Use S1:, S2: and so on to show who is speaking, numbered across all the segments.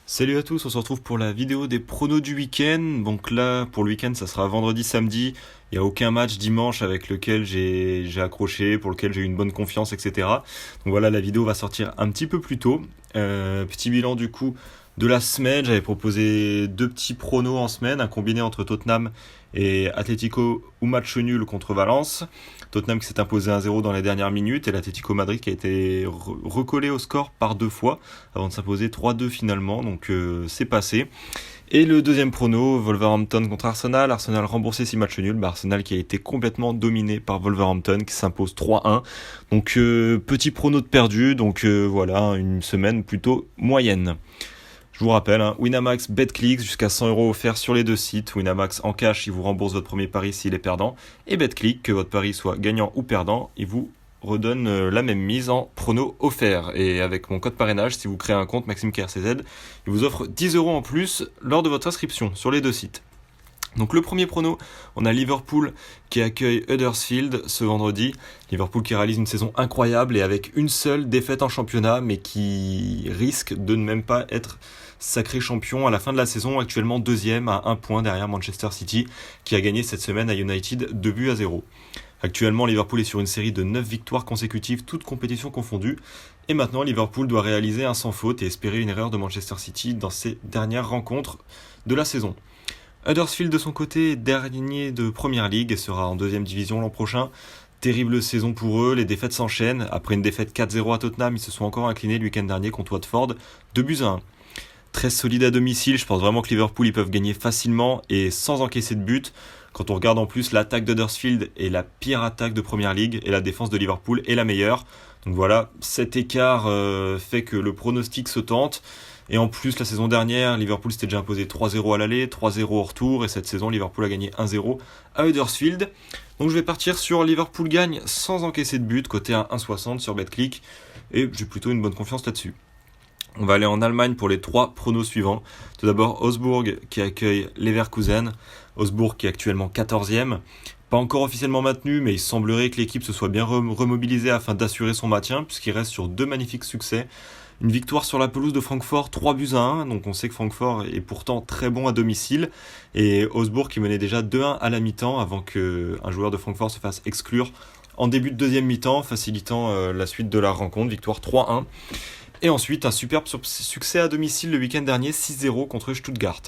S1: Salut à tous, on se retrouve pour la vidéo des pronos du week-end. Donc là, pour le week-end, ça sera vendredi, samedi. Il n'y a aucun match dimanche avec lequel j'ai accroché, pour lequel j'ai eu une bonne confiance, etc. Donc voilà, la vidéo va sortir un petit peu plus tôt. Petit bilan du coup de la semaine. J'avais proposé deux petits pronos en semaine, un combiné entre Tottenham et Atlético ou match nul contre Valence. Tottenham qui s'est imposé 1-0 dans les dernières minutes et l'Atlético Madrid qui a été recollé au score par deux fois avant de s'imposer 3-2 finalement, donc c'est passé. Et le deuxième prono, Wolverhampton contre Arsenal. Arsenal remboursé 6 matchs nuls. Arsenal qui a été complètement dominé par Wolverhampton qui s'impose 3-1. Donc petit prono de perdu, donc voilà, une semaine plutôt moyenne. Je vous rappelle, Winamax BetClick jusqu'à 100€ offerts sur les deux sites. Winamax en cash, il vous rembourse votre premier pari s'il est perdant. Et BetClick, que votre pari soit gagnant ou perdant, il vous redonne la même mise en prono offert. Et avec mon code parrainage, si vous créez un compte MaximeKRCZ, il vous offre 10€ en plus lors de votre inscription sur les deux sites. Donc le premier prono, on a Liverpool qui accueille Huddersfield ce vendredi. Liverpool qui réalise une saison incroyable et avec une seule défaite en championnat, mais qui risque de ne même pas être sacré champion à la fin de la saison, actuellement deuxième à 1 point derrière Manchester City, qui a gagné cette semaine à United 2-0. Actuellement, Liverpool est sur une série de 9 victoires consécutives, toutes compétitions confondues. Et maintenant, Liverpool doit réaliser un sans faute et espérer une erreur de Manchester City dans ses dernières rencontres de la saison. Huddersfield de son côté est dernier de Premier League et sera en deuxième division l'an prochain. Terrible saison pour eux, les défaites s'enchaînent. Après une défaite 4-0 à Tottenham, ils se sont encore inclinés le week-end dernier contre Watford, 2-1. Très solide à domicile, je pense vraiment que Liverpool ils peuvent gagner facilement et sans encaisser de but. Quand on regarde en plus, l'attaque d'Huddersfield est la pire attaque de Premier League et la défense de Liverpool est la meilleure. Donc voilà, cet écart fait que le pronostic se tente. Et en plus, la saison dernière, Liverpool s'était déjà imposé 3-0 à l'aller, 3-0 au retour. Et cette saison, Liverpool a gagné 1-0 à Huddersfield. Donc je vais partir sur Liverpool gagne sans encaisser de but, côté à 1,60 sur BetClick. Et j'ai plutôt une bonne confiance là-dessus. On va aller en Allemagne pour les trois pronos suivants. Tout d'abord, Augsbourg qui accueille Leverkusen. Augsbourg qui est actuellement 14e. Pas encore officiellement maintenu, mais il semblerait que l'équipe se soit bien remobilisée afin d'assurer son maintien, puisqu'il reste sur deux magnifiques succès. Une victoire sur la pelouse de Francfort, 3-1, donc on sait que Francfort est pourtant très bon à domicile, et Augsbourg qui menait déjà 2-1 à la mi-temps avant qu'un joueur de Francfort se fasse exclure en début de deuxième mi-temps, facilitant la suite de la rencontre, victoire 3-1. Et ensuite un superbe succès à domicile le week-end dernier, 6-0 contre Stuttgart.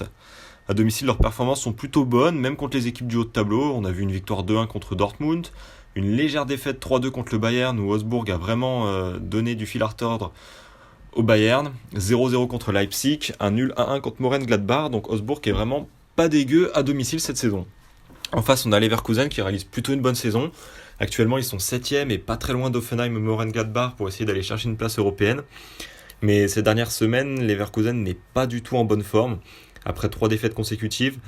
S1: À domicile, leurs performances sont plutôt bonnes, même contre les équipes du haut de tableau. On a vu une victoire 2-1 contre Dortmund, une légère défaite 3-2 contre le Bayern, où Augsbourg a vraiment donné du fil à retordre au Bayern, 0-0 contre Leipzig, un nul 1-1 contre Mönchengladbach, donc Augsbourg qui est vraiment pas dégueu à domicile cette saison. En face, on a Leverkusen qui réalise plutôt une bonne saison. Actuellement, ils sont 7e et pas très loin d'Offenheim et Mönchengladbach pour essayer d'aller chercher une place européenne. Mais ces dernières semaines, Leverkusen n'est pas du tout en bonne forme. Après 3 défaites consécutives,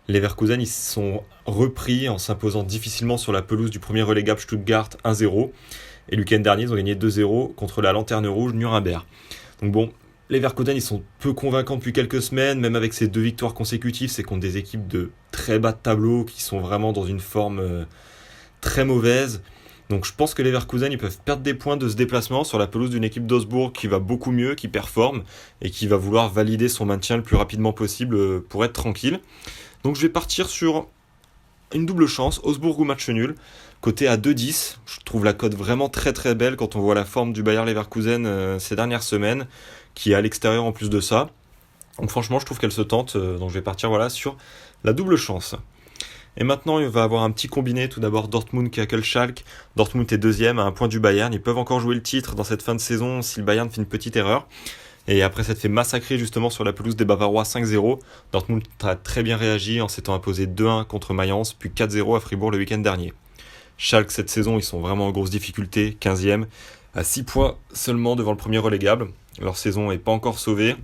S1: Leverkusen ils se sont repris en s'imposant difficilement sur la pelouse du premier relégable Stuttgart 1-0. Et le week-end dernier, ils ont gagné 2-0 contre la Lanterne Rouge Nuremberg. Donc bon, les Leverkusen, ils sont peu convaincants depuis quelques semaines, même avec ces 2 victoires consécutives, c'est contre des équipes de très bas de tableau qui sont vraiment dans une forme très mauvaise. Donc je pense que les Leverkusen, ils peuvent perdre des points de ce déplacement sur la pelouse d'une équipe d'Augsbourg qui va beaucoup mieux, qui performe et qui va vouloir valider son maintien le plus rapidement possible pour être tranquille. Donc je vais partir sur une double chance, Augsbourg ou match nul, côté à 2-10. Je trouve la cote vraiment très très belle quand on voit la forme du Bayer Leverkusen ces dernières semaines, qui est à l'extérieur en plus de ça. Donc franchement, je trouve qu'elle se tente, donc je vais partir sur la double chance. Et maintenant, il va avoir un petit combiné. Tout d'abord, Dortmund qui accueille Schalke. Dortmund est deuxième à 1 point du Bayern. Ils peuvent encore jouer le titre dans cette fin de saison si le Bayern fait une petite erreur. Et après s'être fait massacrer justement sur la pelouse des Bavarois 5-0, Dortmund a très bien réagi en s'étant imposé 2-1 contre Mayence, puis 4-0 à Fribourg le week-end dernier. Schalke cette saison, ils sont vraiment en grosse difficulté, 15e, à 6 points seulement devant le premier relégable. Leur saison n'est pas encore sauvée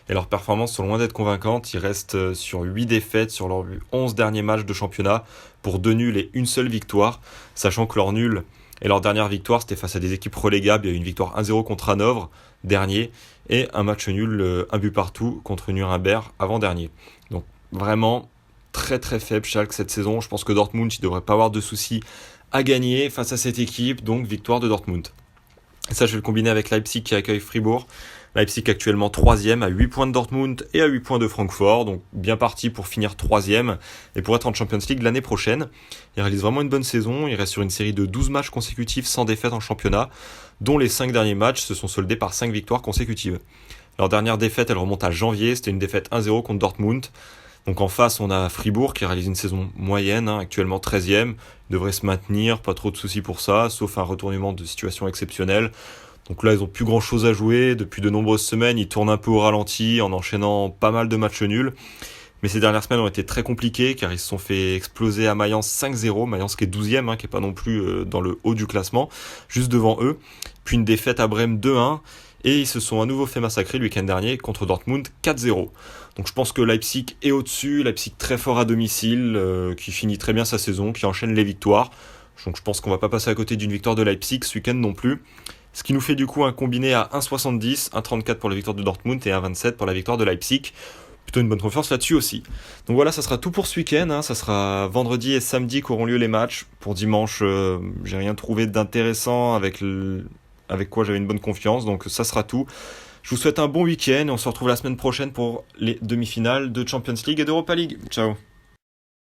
S1: et leurs performances sont loin d'être convaincantes. Ils restent sur 8 défaites sur leurs 11 derniers matchs de championnat pour 2 nuls et une seule victoire, sachant que leur nul et leur dernière victoire c'était face à des équipes relégables. Il y a eu une victoire 1-0 contre Hanovre, dernier, et un match nul, un but partout contre Nuremberg, avant-dernier. Donc vraiment très très faible Schalke cette saison. Je pense que Dortmund, il ne devrait pas avoir de soucis à gagner face à cette équipe, donc victoire de Dortmund. Et ça, je vais le combiner avec Leipzig qui accueille Fribourg. Leipzig actuellement 3e à 8 points de Dortmund et à 8 points de Francfort, donc bien parti pour finir 3e et pour être en Champions League l'année prochaine. Ils réalisent vraiment une bonne saison, ils restent sur une série de 12 matchs consécutifs sans défaite en championnat, dont les 5 derniers matchs se sont soldés par 5 victoires consécutives. Leur dernière défaite, elle remonte à janvier, c'était une défaite 1-0 contre Dortmund. Donc en face, on a Fribourg qui réalise une saison moyenne, actuellement 13e, devrait se maintenir, pas trop de soucis pour ça, sauf un retournement de situation exceptionnelle. Donc là, ils n'ont plus grand chose à jouer. Depuis de nombreuses semaines, ils tournent un peu au ralenti en enchaînant pas mal de matchs nuls. Mais ces dernières semaines ont été très compliquées car ils se sont fait exploser à Mayence 5-0. Mayence qui est 12e, qui n'est pas non plus dans le haut du classement, juste devant eux. Puis une défaite à Brême 2-1. Et ils se sont à nouveau fait massacrer le week-end dernier contre Dortmund 4-0. Donc je pense que Leipzig est au-dessus. Leipzig très fort à domicile, qui finit très bien sa saison, qui enchaîne les victoires. Donc je pense qu'on ne va pas passer à côté d'une victoire de Leipzig ce week-end non plus. Ce qui nous fait du coup un combiné à 1,70, 1,34 pour la victoire de Dortmund et 1,27 pour la victoire de Leipzig. Plutôt une bonne confiance là-dessus aussi. Donc voilà, ça sera tout pour ce week-end. Ça sera vendredi et samedi qu'auront lieu les matchs. Pour dimanche, j'ai rien trouvé d'intéressant avec quoi j'avais une bonne confiance. Donc ça sera tout. Je vous souhaite un bon week-end et on se retrouve la semaine prochaine pour les demi-finales de Champions League et d'Europa League. Ciao.